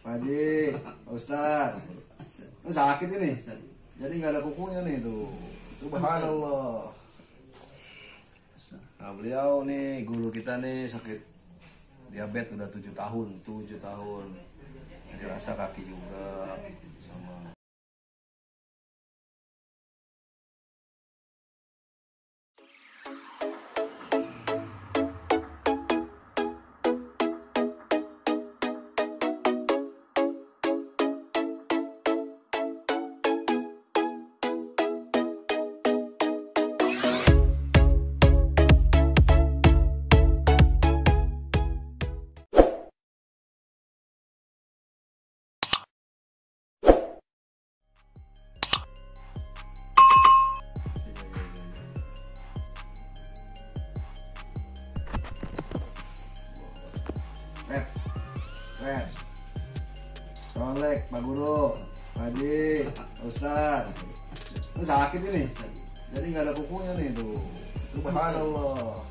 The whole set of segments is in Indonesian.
Pak Haji, Ustaz. Ini sakit ini. Jadi nggak ada kukunya nih tuh. Subhanallah. Nah, beliau nih guru kita nih sakit diabetes udah 7 tahun. Jadi rasa kaki juga sama. Red, Solek, Pak Guru, Pak Haji, Ustaz. Ini sakit ini. Jadi nggak ada kukunya nih tuh. Subhanallah.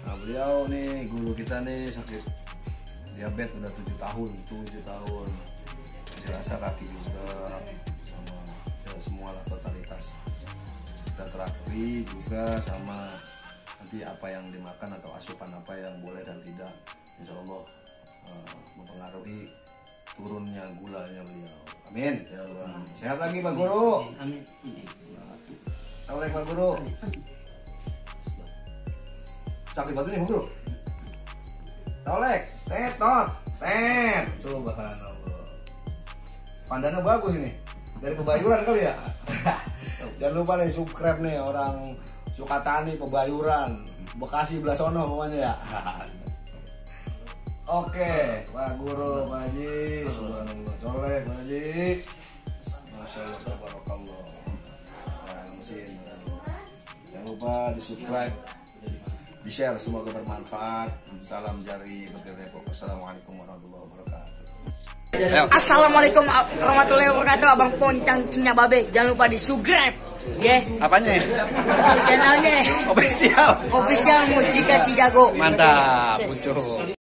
Nah, beliau nih guru kita nih sakit diabetes udah 7 tahun. Jadi rasa kaki juga sama ya, semua lah totalitas. Kita terapi juga sama nanti apa yang dimakan atau asupan apa yang boleh dan tidak. Insya Allah mempengaruhi turunnya gulanya beliau. Amin. Ya Allah. Sehat lagi Pak Guru. Amin. Assalamualaikum Pak Guru. Sakit batu nih Pak Guru. Tolek, tetot, Subhanallah. Pandannya bagus ini. Dari Pebayuran kali ya. Jangan lupa nih subscribe nih orang Sukatani Pebayuran, Bekasi belah sono pokoknya ya. Oke, Pak Guru, Pak Haji, subhanallah, colek, Pak Haji, masya Allah, tabarakallah. Nah, mesin. Jangan lupa di subscribe, di share, semoga bermanfaat. Salam jari Bekir Depok. Assalamualaikum warahmatullahi wabarakatuh. Assalamualaikum warahmatullahi wabarakatuh. Abang Poncang Cinya Babe. Jangan lupa di subscribe. Ya. Apanya? Channelnya Official Mustika Cijago. Mantap, muncul.